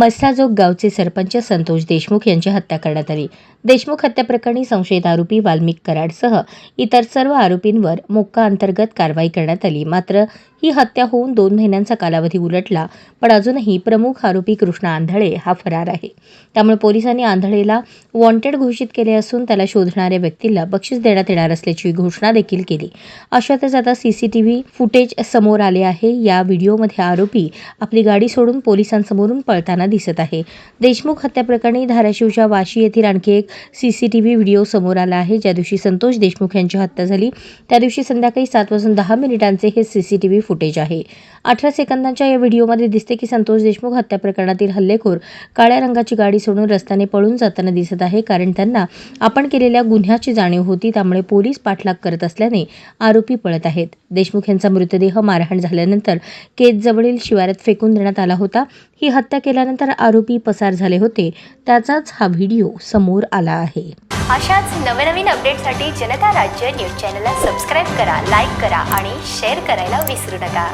मस्साजोग गावचे सरपंच संतोष देशमुख यांची हत्या करण्यात आली। देशमुख हत्या प्रकरणी संशयित आरोपी वाल्मिक कराडसह इतर सर्व आरोपींवर मोक्का अंतर्गत कारवाई करण्यात आली। मात्र ही हत्या होऊन 2 महिन्यांचा कालावधी उलटला, पण अजूनही प्रमुख आरोपी कृष्णा आंधळे हा फरार आहे। त्यामुळे पोलिसांनी आंधळेला वॉन्टेड घोषित केले असून त्याला शोधणाऱ्या व्यक्तीला बक्षीस देण्यात येणार असल्याची घोषणा देखील केली। अशातच आता सीसीटीव्ही फुटेज समोर आले आहे। या व्हिडिओमध्ये आरोपी आपली गाडी सोडून पोलिसांसमोरून पळताना दिसत आहे। देशमुख हत्या प्रकरणी धाराशिवच्या वाशी येथील आणखी एक सीसीटीव्ही व्हिडिओ समोर आला आहे। ज्या दिवशी संतोष देशमुख यांची हत्या झाली त्या दिवशी संध्याकाळी 7:10 हे सीसीटीव्ही फुटेज आहे। 18 सेकंदांच्या या व्हिडिओमध्ये दिसते की संतोष देशमुख हत्या प्रकरणातील हल्लेखोर काळ्या रंगाची गाडी सोडून रस्त्याने पळून जाताना दिसत आहे, कारण त्यांना आपण केलेल्या गुन्ह्याची जाणीव होती। त्यामुळे पोलीस पाठलाग करत असल्याने आरोपी पळत आहेत। देशमुख यांचा मृतदेह मारहाण झाल्यानंतर केजजवळील शिवारात फेकून देण्यात आला होता। ही हत्या केल्यानंतर आरोपी पसार झाले होते, त्याचाच हा व्हिडिओ समोर आला आहे। अशाच नवनवीन अपडेटसाठी जनता राज्य न्यूज चॅनलला सबस्क्राईब करा, लाईक करा आणि शेअर करायला विसरू नका।